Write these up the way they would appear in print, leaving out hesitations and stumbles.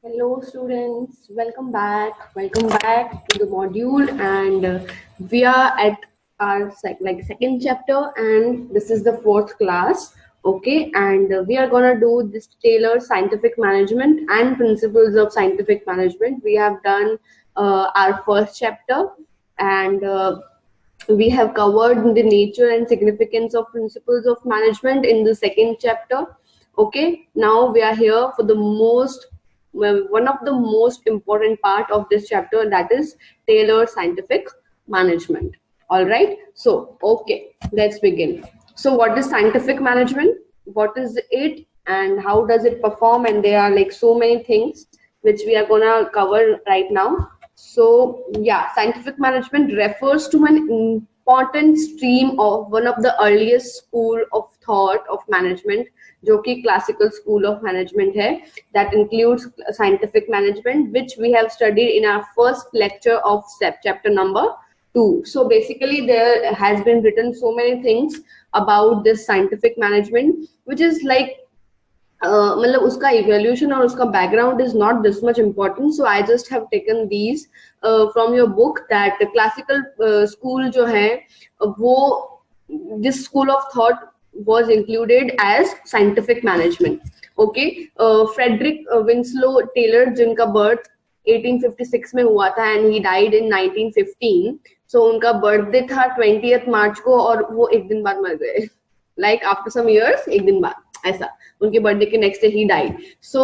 Hello students, welcome back. Welcome back to the module and we are at our second chapter and this is the fourth class. Okay, and we are gonna do this Taylor scientific management and principles of scientific management. We have done our first chapter and we have covered the nature and significance of principles of management in the second chapter. Okay, now we are here for the one of the most important part of this chapter, that is Taylor scientific management. All right, so okay, let's begin. So what is scientific management, what is it, and how does it perform? And there are like so many things which we are gonna cover right now. So yeah, scientific management refers to an important stream of one of the earliest school of thought of management, जो कि classical school of management है, that includes scientific management, which we have studied in our first lecture of chapter number 2. So basically there has been written so many things about this scientific management, which is like मतलब उसका evaluation और उसका background is not this much important, so I just have taken these from your book, that classical school जो है वो this school of thought was included as scientific management. Okay, Frederick Winslow Taylor जिनका birth 1856 में हुआ था and he died in 1915, so उनका birthday था 20th March को और वो एक दिन बाद मर गए, like after some years एक दिन बाद ऐसा, उनके बर्थडे के next day he died. So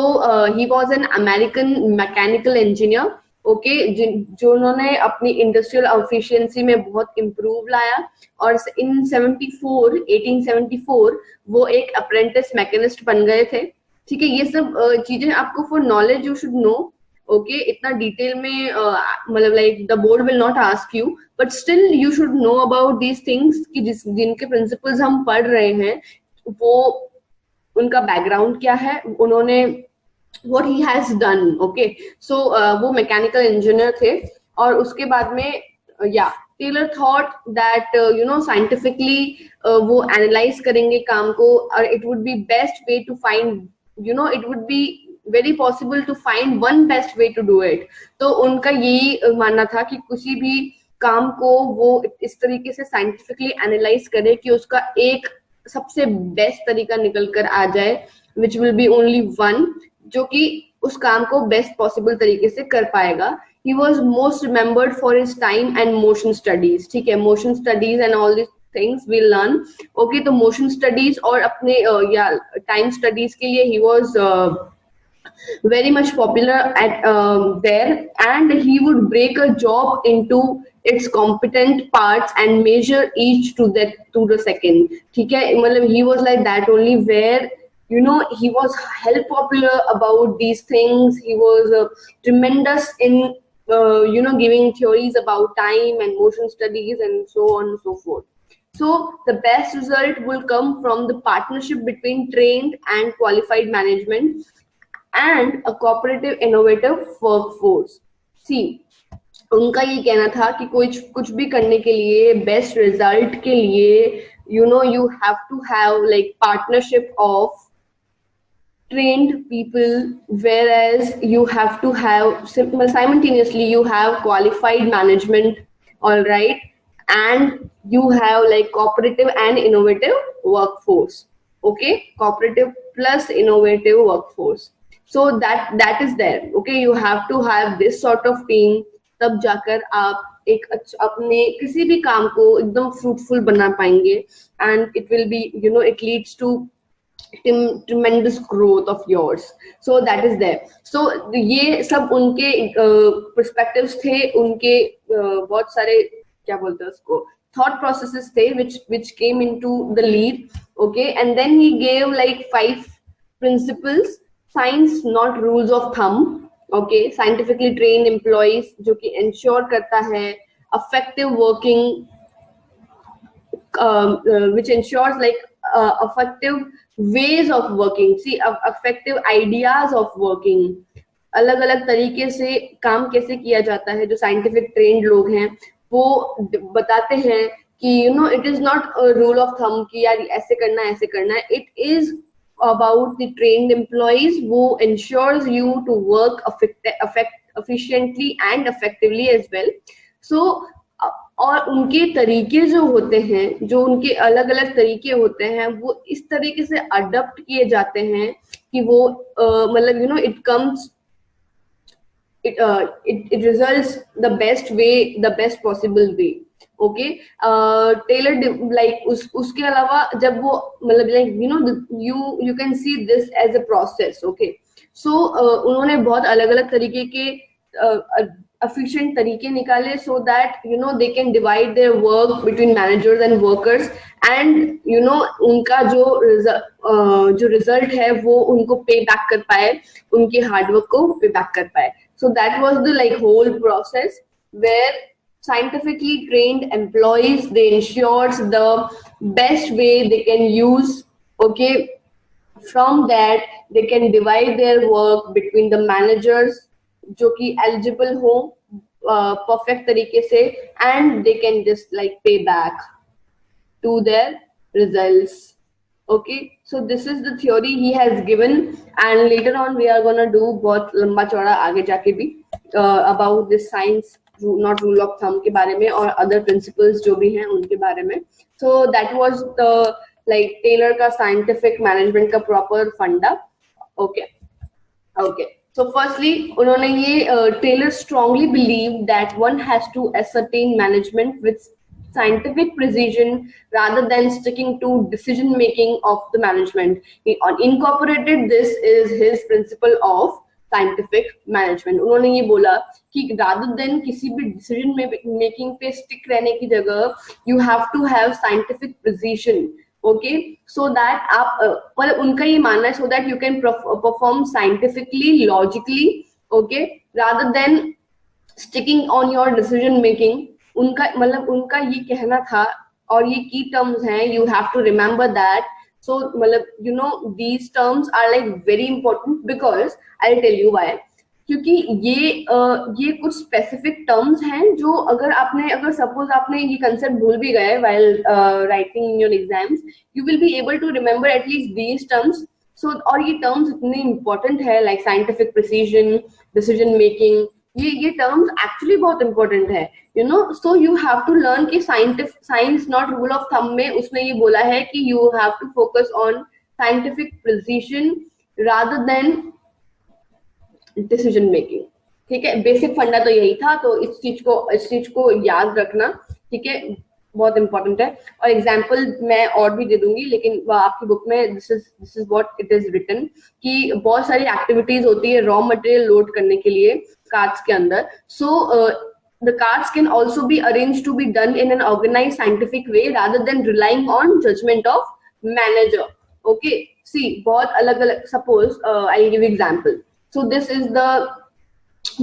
he was an American mechanical engineer. Okay, जो उन्होंने अपनी इंडस्ट्रियल एफिशिएंसी में बहुत इम्प्रूव लाया और इन 1874 वो एक अप्रेंटिस मैकेनिस्ट बन गए थे. ठीक है, ये सब चीजें आपको for knowledge you should know. Okay, इतना डिटेल में मतलब like the board will not ask you, but still you should know about these things कि जिनके प्रिंसिपल्स हम पढ़ रहे हैं वो उनका बैकग्राउंड क्या है, उन्होंने what he has done. Okay, so वो मैकेनिकल इंजीनियर थे और उसके बाद में या टेलर थॉट दैट साइंटिफिकली वो एनालाइज करेंगे काम को और it would be best way to find it would be very possible to find one best way to do it. तो उनका यही मानना था कि किसी भी काम को वो इस तरीके से साइंटिफिकली एनालाइज करे कि उसका एक सबसे बेस्ट तरीका निकल कर आ जाए, which will be only one, जो कि उस काम को बेस्ट पॉसिबल तरीके से कर पाएगा. He was most remembered for his time and motion studies. ठीक है, motion studies and all this things we learn. Okay, तो मोशन स्टडीज और अपने या टाइम स्टडीज के लिए he was very much popular at there, and he would break a job into its competent parts and measure each to the second. ठीक है, मतलब he was like that only, where he was hell popular about these things. He was tremendous in giving theories about time and motion studies and so on and so forth. So the best result will come from the partnership between trained and qualified management and a cooperative innovative workforce. See, उनका ये कहना था कि कुछ भी करने के लिए, बेस्ट रिजल्ट के लिए, you have to have like partnership of trained people, whereas you have to have simultaneously you have qualified management. All right, and you have like cooperative and innovative workforce. Okay, cooperative plus innovative workforce. So that is there. Okay, you have to have this sort of team, तब जाकर आप एक अपने किसी भी काम को एकदम फ्रूटफुल बना पाएंगे, and it will be it leads to tremendous growth of yours. So that is there. So ये सब उनके perspectives थे, उनके बहुत सारे क्या बोलते हैं उसको thought processes थे which came into the lead. Okay, and then he gave like 5 principles. Science, not rules of thumb. Okay, scientifically trained employees जो कि ensure करता है effective working, which ensures like effective ways of working. See, effective ideas of working. अलग अलग तरीके से काम कैसे किया जाता है, जो साइंटिफिक ट्रेंड लोग हैं वो बताते हैं कि it is not rule of thumb कि यार ऐसे करना है. It is about the trained employees who ensures you to work efficiently and effectively as well. So और उनके तरीके जो होते हैं, जो उनके अलग अलग तरीके होते हैं, वो इस तरीके से अडॉप्ट किए जाते हैं कि वो मतलब it comes it results the best possible way. Okay, tailored like उसके अलावा जब वो मतलब like you can see this as a process. Okay, so उन्होंने बहुत अलग अलग तरीके के efficient तरीके निकाले so that they can divide their work between managers and workers, and उनका जो result है वो उनको पे बैक कर पाए, उनके हार्डवर्क को पे बैक कर पाए. So that was the like whole process where scientifically trained employees, they ensures the best way they can use. Okay, from that they can divide their work between the managers जो कि eligible हो perfect तरीके से, and they can just like pay back to their results. Okay, so this is the theory he has given, and later on we are gonna do बहुत लंबा चौड़ा आगे जाके भी about this science not rule of thumb के बारे में और other principles जो भी हैं उनके बारे में. So that was the like Taylor का scientific management का proper funda. Okay. So firstly उन्होंने ये Taylor strongly believed that one has to ascertain management with scientific precision rather than sticking to decision making of the management. He incorporated this is his principle of scientific management. उन्होंने ये बोला कि rather than किसी भी decision making पे stick रहने की जगह you have to have scientific precision. Okay, so that आप मतलब उनका ये मानना है so that you can perform scientifically, logically. Okay, rather than sticking on your decision making. उनका मतलब उनका ये कहना था, और ये की टर्म्स हैं, you have to remember that. So मतलब these terms are like very important because I'll tell you why. क्योंकि ये कुछ स्पेसिफिक टर्म्स हैं जो अगर सपोज आपने ये कंसेप्ट भूल भी गए while writing in your exams, you will be able to remember at least these terms. So और ये टर्म्स इतने इम्पोर्टेंट है like scientific precision, decision making, ये टर्म्स एक्चुअली बहुत इंपॉर्टेंट है. So you have to learn कि science not rule of thumb में उसने ये बोला है कि you have to focus on scientific precision rather than decision making. ठीक है, बेसिक फंडा तो यही था, तो इस चीज को याद रखना. ठीक है, बहुत इंपॉर्टेंट है. और एग्जाम्पल मैं और भी दे दूंगी, लेकिन आपकी बुक में this is what it is written कि बहुत सारी एक्टिविटीज होती है रॉ मटेरियल लोड करने के लिए कार्ड्स के अंदर. सो the cards can also be arranged to be done in an organized scientific way rather than relying on judgment of manager. Okay, see बहुत अलग-अलग. Suppose I'll give you example. So this is the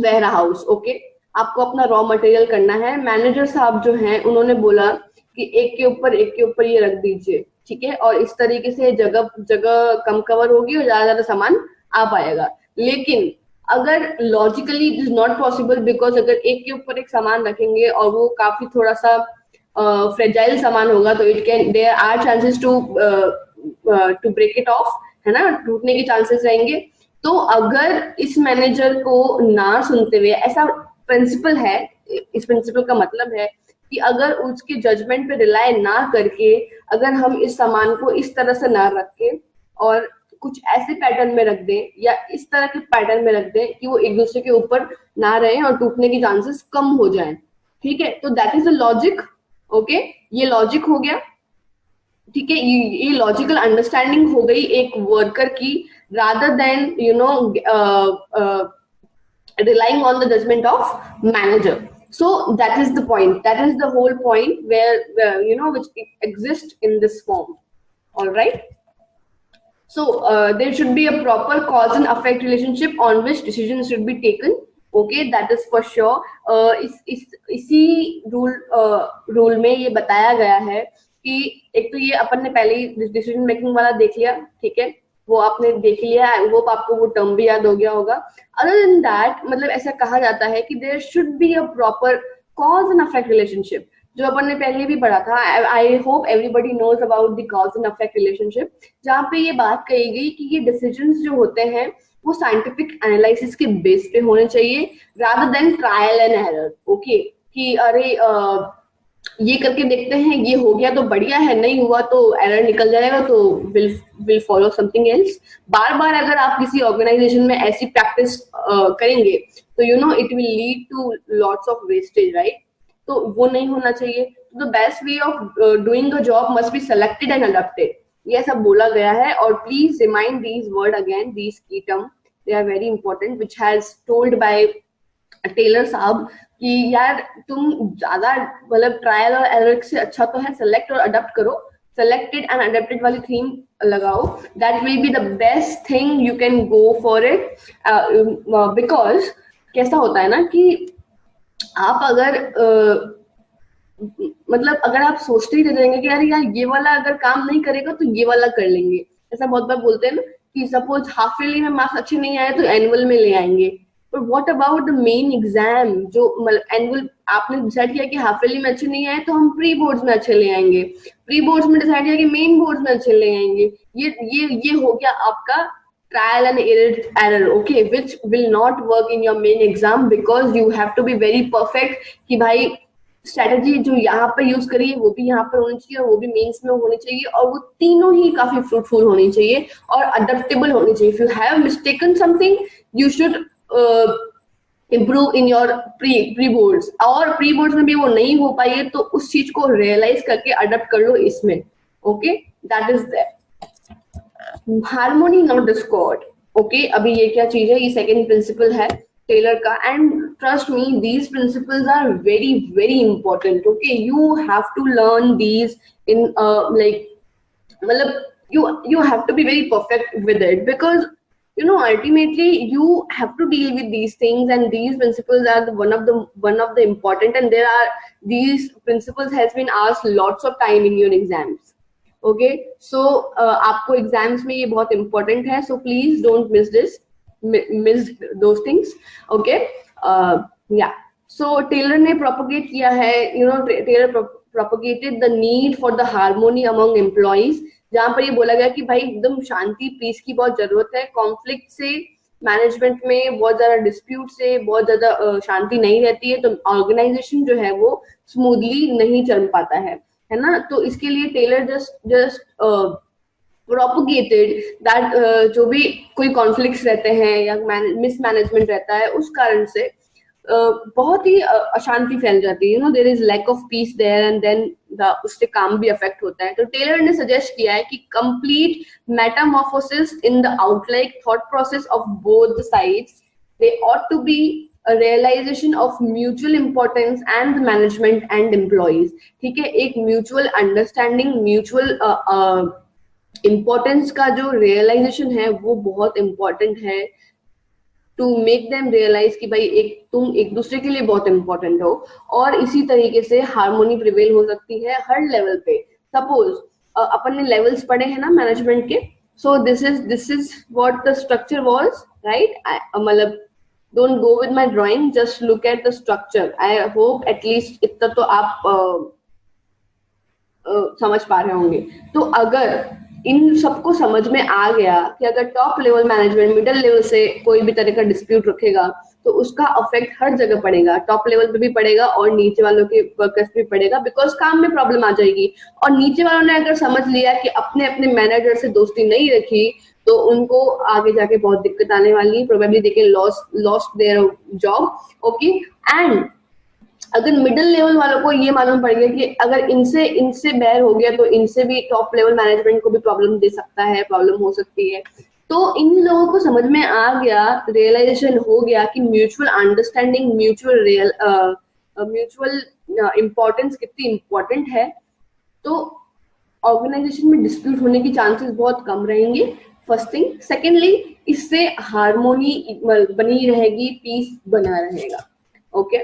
warehouse. Okay, आपको अपना raw material करना है. Manager साहब जो हैं उन्होंने बोला कि एक के ऊपर ये रख दीजिए. ठीक है, और इस तरीके से जगह कम कवर होगी और ज्यादा सामान आ पाएगा. लेकिन अगर logically it is not possible, because अगर एक के ऊपर एक सामान रखेंगे और वो काफी थोड़ा सा फ्रेजाइल सामान होगा तो there are chances to break it off, है ना, टूटने के चांसेस रहेंगे. तो अगर इस मैनेजर को ना सुनते हुए, ऐसा प्रिंसिपल है, इस प्रिंसिपल का मतलब है कि अगर उसके जजमेंट पे रिलाय ना करके अगर हम इस सामान को इस तरह से ना रख के और कुछ ऐसे पैटर्न में रख दें या इस तरह के पैटर्न में रख दें कि वो एक दूसरे के ऊपर ना रहे और टूटने के चांसेस कम हो जाएं. ठीक है, तो that is a logic. Okay, ये लॉजिक हो गया. ठीक है, ये लॉजिकल अंडरस्टैंडिंग हो गई एक वर्कर की, rather than relying on the judgment of manager. So that is the point, that is the whole point where which exists in this form. All right, so there should be a proper cause and effect relationship on which decisions should be taken. Okay, that is for sure. इसी rule में ये बताया गया है कि एक तो ये अपन ने पहले ही डिसीजन मेकिंग वाला देख लिया. ठीक है, वो आपने देख लिया, आई होप आपको वो टर्म भी याद हो गया होगा. अदर देन दैट, मतलब ऐसा कहा जाता है कि there should be a proper cause and effect relationship. जो अपन ने पहले भी पढ़ा था, I hope everybody knows about the cause and affect relationship, जहाँ पे ये बात कही गई कि ये डिसीजंस जो होते हैं वो साइंटिफिक एनालिसिस के बेस पे होने चाहिए rather than trial and error. Okay, कि अरे ये करके देखते हैं, ये हो गया तो बढ़िया है, नहीं हुआ तो एरर निकल जाएगा तो विल फॉलो समथिंग एल्स। बार बार अगर आप किसी ऑर्गेनाइजेशन में ऐसी प्रैक्टिस करेंगे तो you know it will lead to lots of wastage, right? तो वो नहीं होना चाहिए। The best way of doing a job must be selected and adopted, ये सब बोला गया है। और please remind these word again, these key term, they are very important, which has told by Taylor साहब कि यार तुम ज्यादा मतलब ट्रायल और एरर से अच्छा तो है सेलेक्ट और अडॉप्ट करो, सेलेक्टेड एंड अडॉप्टेड वाली थीम लगाओ, that will be the best thing you can go for it. Because कैसा होता है ना कि आप अगर मतलब अगर आप सोचते ही रह जाएंगे कि यार ये वाला अगर काम नहीं करेगा तो ये वाला कर लेंगे, ऐसा बहुत बार बोलते हैं ना कि सपोज हाफ ईयरली में मार्क्स अच्छे नहीं आए तो एनुअल में ले आएंगे। पर what about the main exam, जो मतलब एनुअल आपने डिसाइड किया कि हाफ ईयरली में अच्छे नहीं आए तो हम प्री बोर्ड्स में अच्छे ले आएंगे, प्री बोर्ड्स में डिसाइड किया कि मेन बोर्ड्स में अच्छे ले आएंगे। ये हो गया आपका trial and error, okay, which will not work in your main exam because you have to be very perfect कि भाई स्ट्रेटेजी जो यहाँ पे यूज करी है वो भी यहाँ पर होनी चाहिए और वो भी मेंस में होनी चाहिए और वो तीनों ही काफी फ्रूटफुल होनी चाहिए और अडेप्टेबल होनी चाहिए। If you have mistaken something you should improve in your pre boards, और प्री बोर्ड्स में भी वो नहीं हो पाई है तो उस चीज को रियलाइज करके अडेप्ट कर लो इसमें। Okay, that is that. Harmony not discord. Okay, अभी ये क्या चीज है, ये सेकंड प्रिंसिपल है टेलर का, and trust me these principles are very very important. Okay, you have to learn these in like मतलब you have to be very perfect with it because you know ultimately you have to deal with these things and these principles are one of the important, and there are these principles has been asked lots of time in your exams. Okay, so आपको exams में ये बहुत important है, so please don't miss those things. Okay, yeah, so Taylor ने propagate किया है, you know, Taylor propagated the need for the harmony among employees, जहां पर ये बोला गया कि भाई एकदम शांति पीस की बहुत जरूरत है, कॉन्फ्लिक्ट से मैनेजमेंट में बहुत ज्यादा डिस्प्यूट से बहुत ज्यादा शांति नहीं रहती है, तो ऑर्गेनाइजेशन जो है वो स्मूथली नहीं चल पाता है ना। तो इसके लिए टेलर जस्ट प्रोपोगेटेड दैट जो भी कोई कॉन्फ्लिक्ट्स रहते हैं या मिसमैनेजमेंट रहता है उस कारण से बहुत ही अशांति फैल जाती है, you know, there is lack of peace there and then उससे काम भी अफेक्ट होता है। तो टेलर ने सजेस्ट किया है कि complete metamorphosis in the outlook thought process of both the sides, they ought to be a realization of mutual importance and the management and employees। ठीक है, एक म्यूचुअल अंडरस्टैंडिंग, म्यूचुअल इम्पोर्टेंस का जो realisation है वो बहुत इंपॉर्टेंट है to make them realise कि भाई तुम एक दूसरे के लिए बहुत इंपॉर्टेंट हो, और इसी तरीके से हार्मोनी प्रिवेल हो सकती है हर लेवल पे। सपोज अपन ने लेवल्स पढ़े हैं ना मैनेजमेंट के, सो this is what the structure was, right? मतलब don't go with my drawing, just look at the structure. I hope at least इतना तो आप समझ पा रहे होंगे। तो अगर इन सबको समझ में आ गया कि अगर top level management middle level से कोई भी तरह का डिस्प्यूट रखेगा तो उसका अफेक्ट हर जगह पड़ेगा, टॉप लेवल पे भी पड़ेगा और नीचे वालों के वर्कर्स पे भी पड़ेगा, बिकॉज काम में प्रॉब्लम आ जाएगी। और नीचे वालों ने अगर समझ लिया कि अपने अपने मैनेजर से दोस्ती नहीं रखी तो उनको आगे जाके बहुत दिक्कत आने वाली है, probably they can lost their job. Okay, and अगर मिडिल लेवल वालों को ये मालूम पड़ गया कि अगर इनसे बैर हो गया तो इनसे भी टॉप लेवल मैनेजमेंट को भी प्रॉब्लम दे सकता है, प्रॉब्लम हो सकती है, तो इन लोगों को समझ में आ गया, रियलाइजेशन हो गया कि म्यूचुअल अंडरस्टैंडिंग, म्यूचुअल इंपॉर्टेंस कितनी इंपॉर्टेंट है, तो ऑर्गेनाइजेशन में डिस्प्यूट होने की चांसेस बहुत कम रहेंगे। First thing. सेकेंडली, इससे हार्मोनी बनी रहेगी, पीस बना रहेगा। Okay,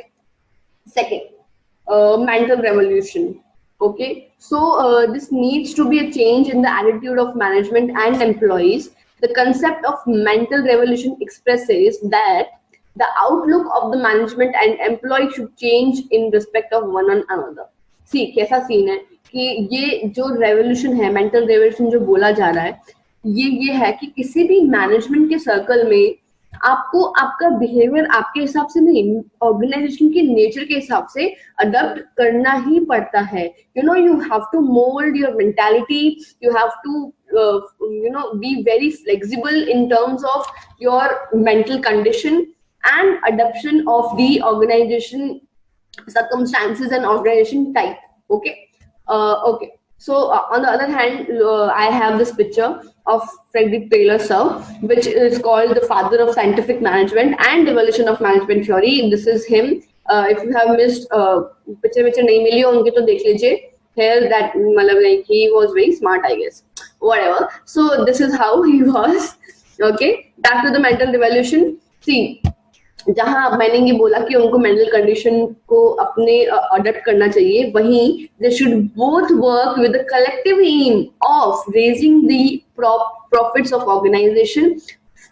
second, mental revolution. Okay, so this needs to be a change in the attitude of management and employees. The concept of mental revolution expresses that the outlook of the management and employee should change in respect of one another. सी कैसा scene है कि ये जो revolution है, mental revolution जो बोला जा रहा है, ये है कि किसी भी मैनेजमेंट के सर्कल में आपको आपका बिहेवियर आपके हिसाब से नहीं, ऑर्गेनाइजेशन के नेचर के हिसाब से अडॉप्ट करना ही पड़ता है. You know, you have to mould your mentality, you have to be very flexible in terms of your mental condition and adoption of the organization circumstances and organization type. Okay. So on the other hand, I have this picture of Frederick Taylor Sir, which is called the father of scientific management and evolution of management theory. This is him. If you have missed picture nahi mili ho unki to dekh lijiye. Here that matlab like he was very smart, I guess. Whatever. So this is how he was. Okay. Back to the mental revolution. See, जहां मैंने ये बोला कि उनको mental condition को अपने adopt करना चाहिए, वहीं they should both work with the collective aim of raising the profits of organisation,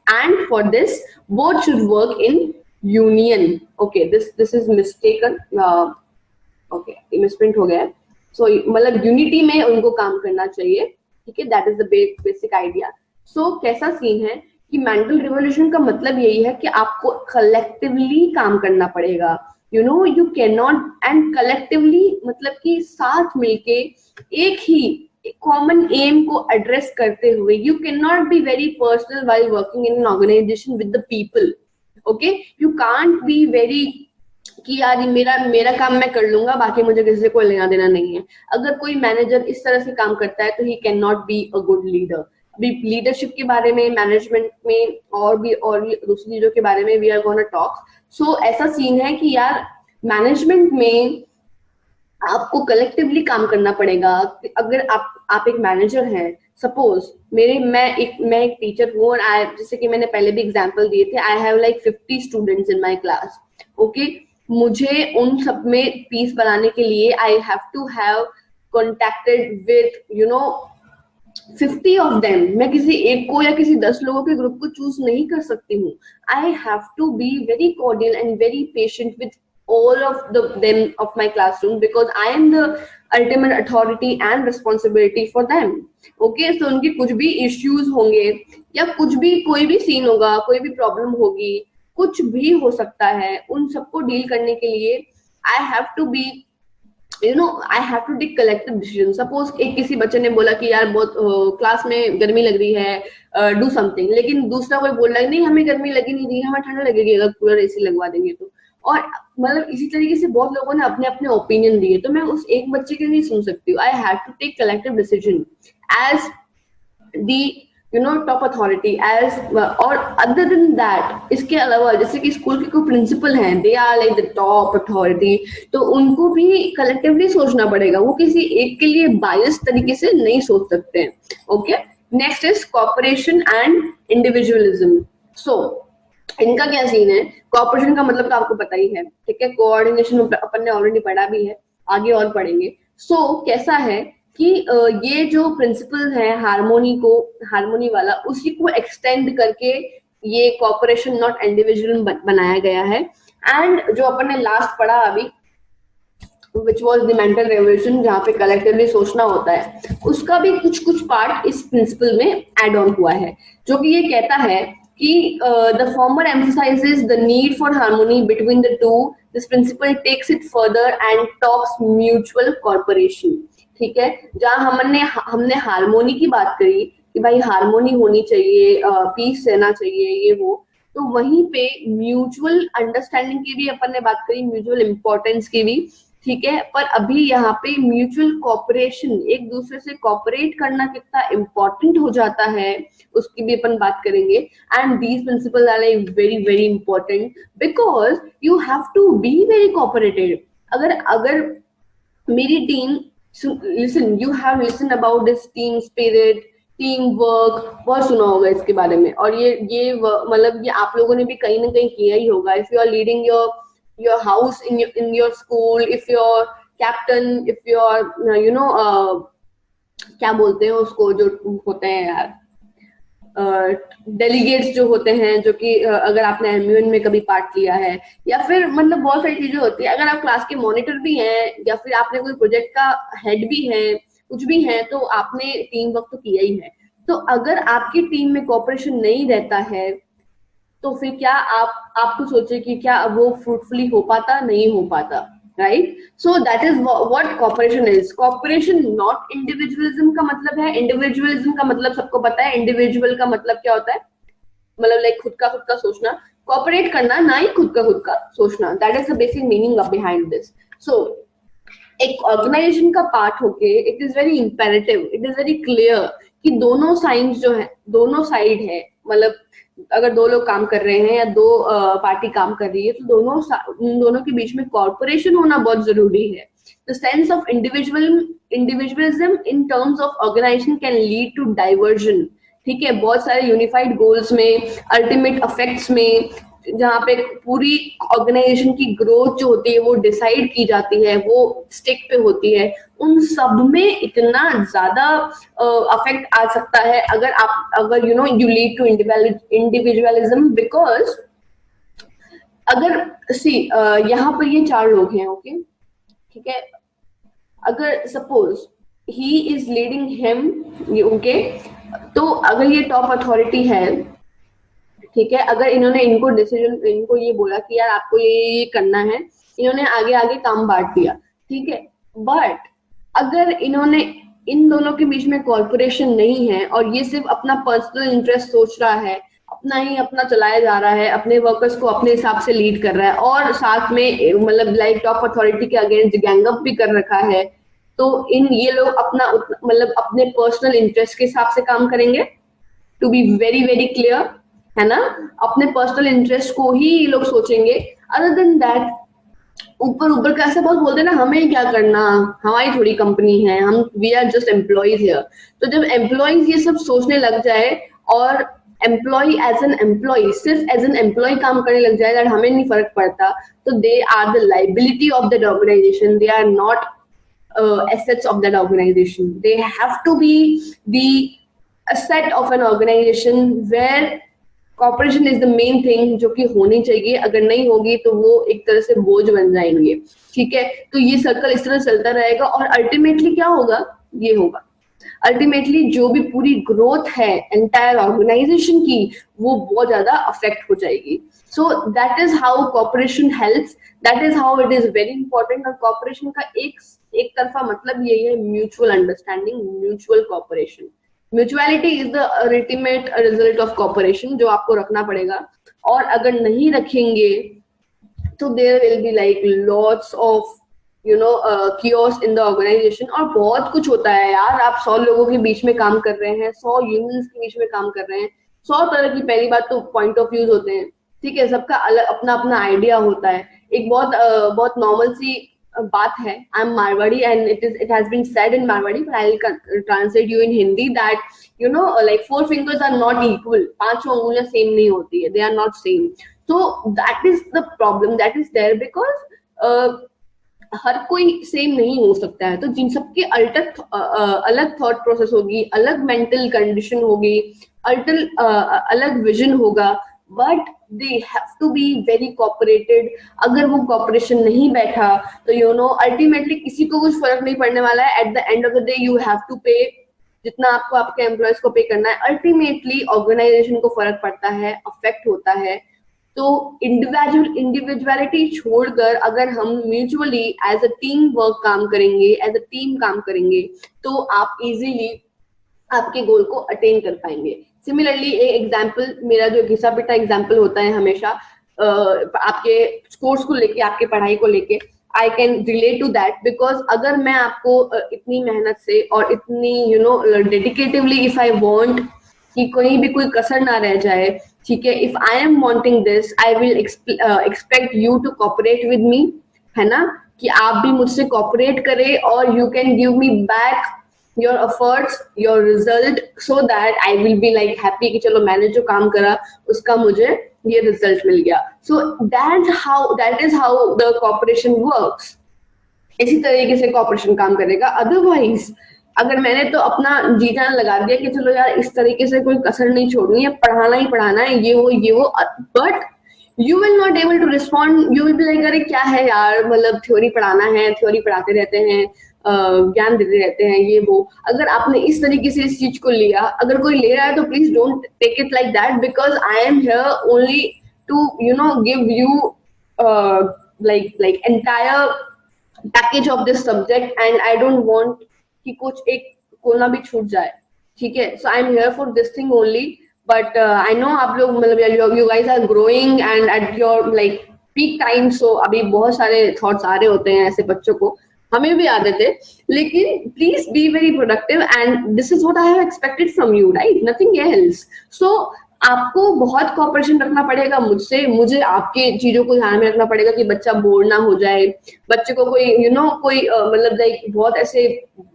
and for this both should work in union. Okay, this is mistaken. Okay, misprint हो गया है. सो मतलब unity में उनको काम करना चाहिए. ठीक है, that is the basic idea. So कैसा सीन है कि मेंटल रिवोल्यूशन का मतलब यही है कि आपको कलेक्टिवली काम करना पड़ेगा. You know, you can not, and collectively मतलब कि साथ मिलके एक ही कॉमन एम को एड्रेस करते हुए, you can not be very personal while working in an organisation with the people. Okay, you can't be very कि यार मेरा काम मैं कर लूंगा, बाकी मुझे किसी से कोई लेना देना नहीं है. अगर कोई मैनेजर इस तरह से काम करता है तो he can not be a good leader. अभी लीडरशिप के बारे में, मैनेजमेंट में और भी दूसरी चीजों के बारे में वी आर गोना टॉक. सो ऐसा सीन है कि यार मैनेजमेंट में आपको कलेक्टिवली काम करना पड़ेगा. अगर आप एक मैनेजर हैं, सपोज मैं एक टीचर हूँ, और जैसे कि मैंने पहले भी एग्जांपल दिए थे, I have like 50 students in my class. Okay, मुझे उन सब में पीस बनाने के लिए I have to have contacted with 50 of them. मैं किसी एक को या किसी 10 लोगों के ग्रुप को चूज नहीं कर सकती हूँ. I have to be very cordial and very patient with all of them of my classroom, because I am the ultimate authority and responsibility for them. Okay, so उनके कुछ भी issues होंगे या कुछ भी कोई भी सीन होगा, कोई भी प्रॉब्लम होगी, कुछ भी हो सकता है, उन सबको डील करने के लिए I have to be I have to take collective decision. Suppose एक किसी बच्चे ने बोला कि यार बहुत क्लास में गर्मी लग रही है, do something, लेकिन दूसरा कोई बोल रहा है नहीं हमें गर्मी लगी नहीं रही, हमें ठंडा लगेगी अगर कूलर एसी लगवा देंगे तो. और मतलब इसी तरीके से बहुत लोगों ने अपने अपने ओपिनियन दिए, तो मैं उस एक बच्चे के नहीं सुन सकती हूँ. I have to take collective decision as the top authority as. और अदर देन दैट, इसके अलावा जैसे कि स्कूल के कोई प्रिंसिपल हैं, they are like the top authority, तो उनको भी कलेक्टिवली सोचना पड़ेगा. वो किसी एक के लिए बायस तरीके से नहीं सोच सकते हैं. Okay, next is cooperation and individualism. So इनका क्या सीन है? कॉपरेशन का मतलब तो आपको पता ही है, ठीक है. कोऑर्डिनेशन अपन ने ऑलरेडी पढ़ा भी है, आगे और पढ़ेंगे. सो कैसा है कि ये जो प्रिंसिपल है हार्मोनी वाला, उसी को एक्सटेंड करके ये कॉपरेशन नॉट इंडिविजुअल बनाया गया है. एंड जो अपन ने लास्ट पढ़ा अभी, which was the mental revolution, जहाँ पे कलेक्टिवली सोचना होता है, उसका भी कुछ पार्ट इस प्रिंसिपल में एड ऑन हुआ है, जो कि ये कहता है कि the former emphasizes the need for harmony between the two. This principle takes it further and talks mutual cooperation. ठीक है, जहाँ हमने हार्मोनी की बात करी कि भाई हार्मोनी होनी चाहिए, पीस रहना चाहिए, ये वो, तो वहीं पे म्यूचुअल अंडरस्टैंडिंग की भी अपन ने बात करी, म्यूचुअल इंपॉर्टेंस की भी. ठीक है, पर अभी यहाँ पे म्यूचुअल कॉपरेशन, एक दूसरे से कॉपरेट करना कितना इम्पोर्टेंट हो जाता है, उसकी भी अपन बात करेंगे. And these principles are like very very important because you have to be very cooperative. अगर मेरी team, listen, you have listen about this team spirit, team work, बहुत सुना होगा इसके बारे में, और ये मतलब ये आप लोगों ने भी कहीं ना कहीं किया ही होगा. If you are leading your house in your school, if your captain, if your क्या बोलते हैं उसको जो होते हैं यार, डेलीगेट्स जो होते हैं, जो कि अगर आपने एमयूएन में कभी पार्ट लिया है, या फिर मतलब बहुत सारी चीजें होती है, अगर आप क्लास के मॉनिटर भी हैं या फिर आपने कोई प्रोजेक्ट का हेड भी है, कुछ भी है, तो आपने टीम वर्क तो किया ही है। तो अगर आपकी टीम में कोऑपरेशन नहीं रहता है तो फिर क्या आपको सोचे कि क्या वो फ्रूटफुली हो पाता, नहीं हो पाता, right? So that is what cooperation is. Cooperation not individualism का मतलब है। इंडिविजुअलिज्म का मतलब सबको पता है, इंडिविजुअल का मतलब क्या होता है, मतलब लाइक खुद का सोचना। कॉपरेट करना ना ही खुद का सोचना, that is the basic meaning of behind this. So एक ऑर्गेनाइजेशन का पार्ट होके it is very imperative, it is very clear कि दोनों साइड्स जो है, दोनों साइड है, मतलब अगर दो लोग काम कर रहे हैं या दो पार्टी काम कर रही है, तो उन दोनों के बीच में कॉर्पोरेशन होना बहुत जरूरी है। The sense of individualism in terms of organisation can lead to diversion. ठीक है, बहुत सारे यूनिफाइड गोल्स में, अल्टीमेट इफेक्ट्स में, जहाँ पे पूरी ऑर्गेनाइजेशन की ग्रोथ जो होती है वो डिसाइड की जाती है, वो स्टिक पे होती है, उन सब में इतना ज्यादा अफेक्ट आ सकता है अगर you know you lead to individualism. Because अगर सी यहाँ पर ये 4 लोग हैं, ओके, ठीक है, अगर suppose he is leading him, okay, तो अगर ये टॉप अथॉरिटी है, ठीक है, अगर इनको ये बोला कि यार आपको ये करना है, इन्होंने आगे आगे काम बांट दिया, ठीक है, बट अगर इन दोनों के बीच में कॉर्पोरेशन नहीं है और ये सिर्फ अपना पर्सनल इंटरेस्ट सोच रहा है, अपना चलाया जा रहा है, अपने वर्कर्स को अपने हिसाब से लीड कर रहा है और साथ में मतलब लाइक टॉप अथॉरिटी के अगेंस्ट गैंगअप भी कर रखा है, तो ये लोग मतलब अपने पर्सनल इंटरेस्ट के हिसाब से काम करेंगे। To be very very clear, है ना, अपने पर्सनल इंटरेस्ट को ही ये लोग सोचेंगे। अदर देन दैट, ऊपर का ऐसा बहुत बोलते हैं ना, हमें क्या करना, हमारी थोड़ी कंपनी है, हम we are just employees here. तो जब एम्प्लॉयज ये सब सोचने लग जाए और एम्प्लॉय एज एन एम्प्लॉय, सिर्फ एज एन एम्प्लॉय काम करने लग जाए दैट हमें नहीं फर्क पड़ता, तो they are the liability of that organisation, they are not assets of that organization. They have to be the asset of an organization where cooperation is the main thing जो कि होनी चाहिए। अगर नहीं होगी तो वो एक तरह से बोझ बन जाएंगे, ठीक है। तो ये सर्कल इस तरह चलता रहेगा और अल्टीमेटली क्या होगा, ये होगा अल्टीमेटली जो भी पूरी ग्रोथ है एंटायर ऑर्गेनाइजेशन की, वो बहुत ज्यादा अफेक्ट हो जाएगी। So that is how cooperation helps, that is how it is very important. और कॉपरेशन का एक तरफा मतलब यही है, mutual understanding, mutual cooperation. Mutuality is the ultimate result of cooperation, जो आपको रखना पड़ेगा। और अगर नहीं रखेंगे तो there will be like lots of chaos in the organization। और बहुत कुछ होता है यार, आप 100 लोगों के बीच में काम कर रहे हैं, 100 ह्यूमंस के बीच में काम कर रहे हैं, 100 तरह की, पहली बात तो पॉइंट ऑफ व्यूज होते हैं, ठीक है, सबका अलग अपना अपना आइडिया होता है। एक बहुत नॉर्मल सी बात है, I am Marwari and it has been said in Marwari, but I will translate you in Hindi that like 4 fingers are not equal, 5 उंगलियां सेम नहीं होती है, they are not same. So that is the problem that is there, because हर कोई same नहीं हो सकता है। तो जिन सबके अलग थॉट प्रोसेस होगी, अलग मेंटल कंडीशन होगी, अलग विजन होगा, but they have to be very cooperated. अगर वो कोऑपरेशन नहीं बैठा तो अल्टीमेटली किसी को कुछ फर्क नहीं पड़ने वाला है। At the end of the day you have to pay जितना आपको आपके एम्प्लॉयज को पे करना है, अल्टीमेटली ऑर्गेनाइजेशन को फर्क पड़ता है, अफेक्ट होता है। तो इंडिविजुअलिटी छोड़कर अगर हम mutually as a team work काम करेंगे, एज अ टीम काम करेंगे, तो आप इजीली आपके गोल को अटेन कर पाएंगे। सिमिलरली एक एग्जांपल, मेरा जो घिसा पिटा एग्जांपल होता है हमेशा आपके कोर्स को लेके, आपके पढ़ाई को लेके, I can relate to that. Because अगर मैं आपको इतनी मेहनत से और इतनी डेडिकेटिवली, इफ आई वांट कि कहीं भी कोई कसर ना रह जाए, ठीक है, if I am wanting this, I will expect you to cooperate with me, है ना, कि आप भी मुझसे कोऑपरेट करें और you can give me back your efforts, your result, so that I will be like happy कि चलो मैंने जो काम करा उसका मुझे ये रिजल्ट मिल गया। सो that is how the cooperation works. इसी तरीके से कोऑपरेशन काम करेगा। अदरवाइज अगर मैंने तो अपना जी जान लगा दिया कि चलो यार इस तरीके से कोई कसर नहीं छोड़नी है, पढ़ाना ही पढ़ाना है, ये वो, but you will not able to respond, you will be like अरे क्या है यार, मतलब थ्योरी पढ़ाना है, थ्योरी पढ़ाते रहते हैं, ज्ञान देते रहते हैं, ये वो। अगर आपने इस तरीके से इस चीज को लिया, अगर कोई ले रहा है तो please don't take it like that, because I am here only to give you like entire package of this subject, and I don't want कि कुछ एक कोना भी छूट जाए, ठीक है? So I'm here for this thing only, but I know आप लोग मतलब you guys are growing and at your like peak time, so अभी बहुत सारे thoughts आ रहे होते हैं ऐसे बच्चों को, हमें भी आते थे, लेकिन please be very productive and this is what I have expected from you, right? Nothing else. So आपको बहुत कॉपरेशन रखना पड़ेगा मुझसे, मुझे आपके चीजों को ध्यान में रखना पड़ेगा कि बच्चा बोर ना हो जाए, बच्चे को कोई कोई मतलब लाइक बहुत ऐसे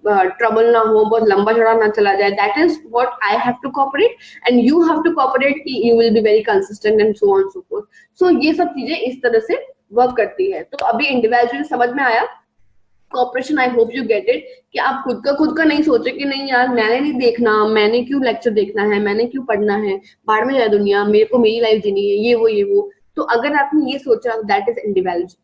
ट्रबल ना हो, बहुत लंबा चौड़ा ना चला जाए। That is what I have to cooperate and you have to cooperate कि you will be very consistent and so on so forth. So ये सब चीजें इस तरह से वर्क करती है। तो अभी इंडिविजुअल समझ में आया, cooperation I hope you get it, कि आप खुद का नहीं सोचे कि नहीं यार मैंने नहीं देखना, मैंने क्यों लेक्चर देखना है, मैंने क्यों पढ़ना है, बाहर में जाए दुनिया, मेरे को मेरी लाइफ जीनी है, ये वो। तो अगर आपने ये सोचा, that is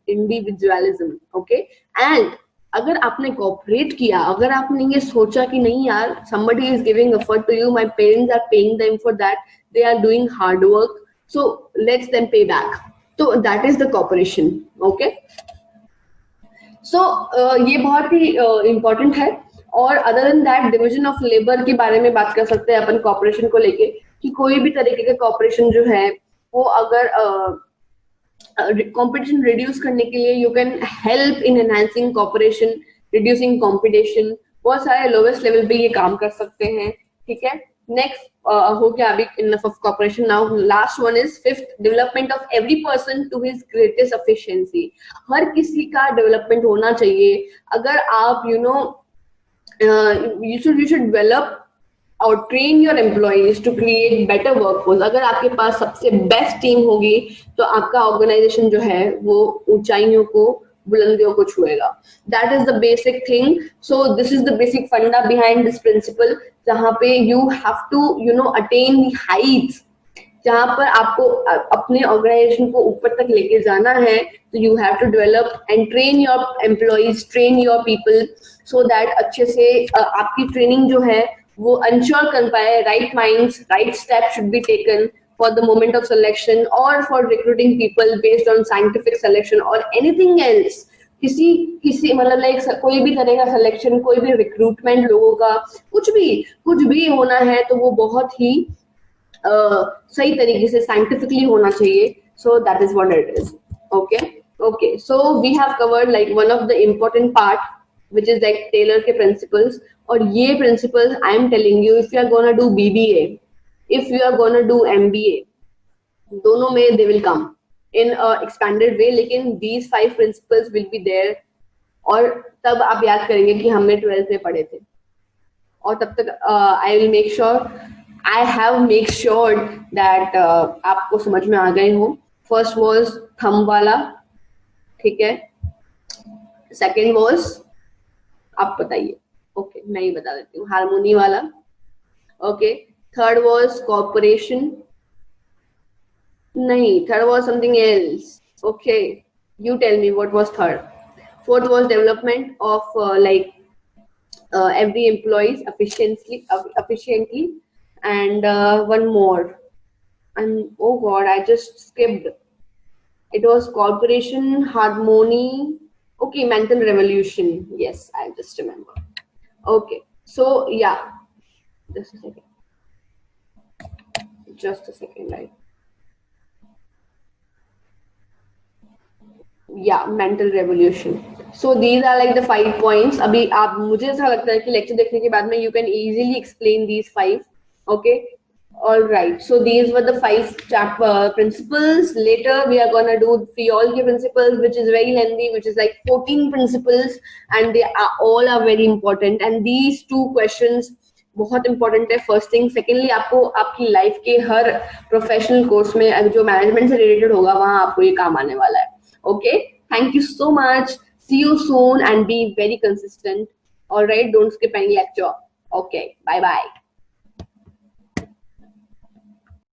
individualism, okay. And अगर आपने कोऑपरेट किया, अगर आपने ये सोचा कि नहीं यार somebody is giving effort to you, my parents are paying them for that, they are doing hard work, so let's them pay back, so that is the cooperation, okay। सो ये बहुत ही इम्पोर्टेंट है। और other than that division of labour के बारे में बात कर सकते हैं अपन कॉपरेशन को लेके, कि कोई भी तरीके का कॉपरेशन जो है वो अगर कंपटीशन रिड्यूस करने के लिए you can help in enhancing cooperation, reducing competition, बहुत सारे लोवेस्ट लेवल पे ये काम कर सकते हैं, ठीक है। नेक्स्ट हो गया अभी enough of cooperation. Now last one is fifth, development of every person to his greatest efficiency. हर किसी का डेवलपमेंट होना चाहिए। अगर आप you should develop और train your employees to create better workforce. अगर आपके पास सबसे बेस्ट टीम होगी तो आपका ऑर्गेनाइजेशन जो है वो ऊंचाइयों को, बुलंदियों को छुएगा। That is the basic thing. So this is the basic funda behind this principle, जहाँ पे you have to attain the heights, जहाँ पर आपको अपने ऑर्गेनाइजेशन को ऊपर तक लेके जाना है, तो you have to develop and train your employees, train your people, so that अच्छे से आपकी ट्रेनिंग जो है वो इंश्योर कर पाए right minds, right step should be taken for the moment of selection और for recruiting people based on scientific selection और एनीथिंग एल्स। किसी मतलब लाइक कोई भी तरह का सिलेक्शन, कोई भी रिक्रूटमेंट लोगों का, कुछ भी होना है तो वो बहुत ही सही तरीके से साइंटिफिकली होना चाहिए। So that is what it is, okay. So we have covered like one of the important part which is like Taylor के principles। और ये principles I am telling you, if you are gonna do BBA, if you are gonna do MBA, दोनों में they will come in a expanded way, लेकिन these 5 principles will be there। और तब आप याद करेंगे कि हमने 12th में पढ़े थे, और तब तक I have make sure that आपको समझ में आ गए हो। फर्स्ट was थंब वाला, ठीक है। सेकेंड was, आप बताइए, ओके मैं ही बता देती हूँ, हारमोनी वाला, ओके। थर्ड वाज कॉर्पोरेशन, नहीं, third was something else, okay you tell me what was third. Fourth was development of like every employees efficiently, and one more, and oh god I just skipped, it was corporation, harmony, okay, mental revolution, yes I just remember, okay। So yeah, just a second, right, yeah, mental revolution। So these are like the 5 points। अभी आप, मुझे ऐसा लगता है कि lecture देखने के बाद में you can easily explain these 5, okay। All right, so these were the 5 principles। Later we are gonna do Fiolke principles, which is very lengthy, which is like 14 principles, and they are all very important, and these 2 questions बहुत important है। First thing, secondly आपको आपकी life के हर professional course में जो management से related होगा वहां आपको ये काम आने वाला है, okay। Thank you so much, see you soon and be very consistent। All right, don't skip any lecture. Okay, bye bye.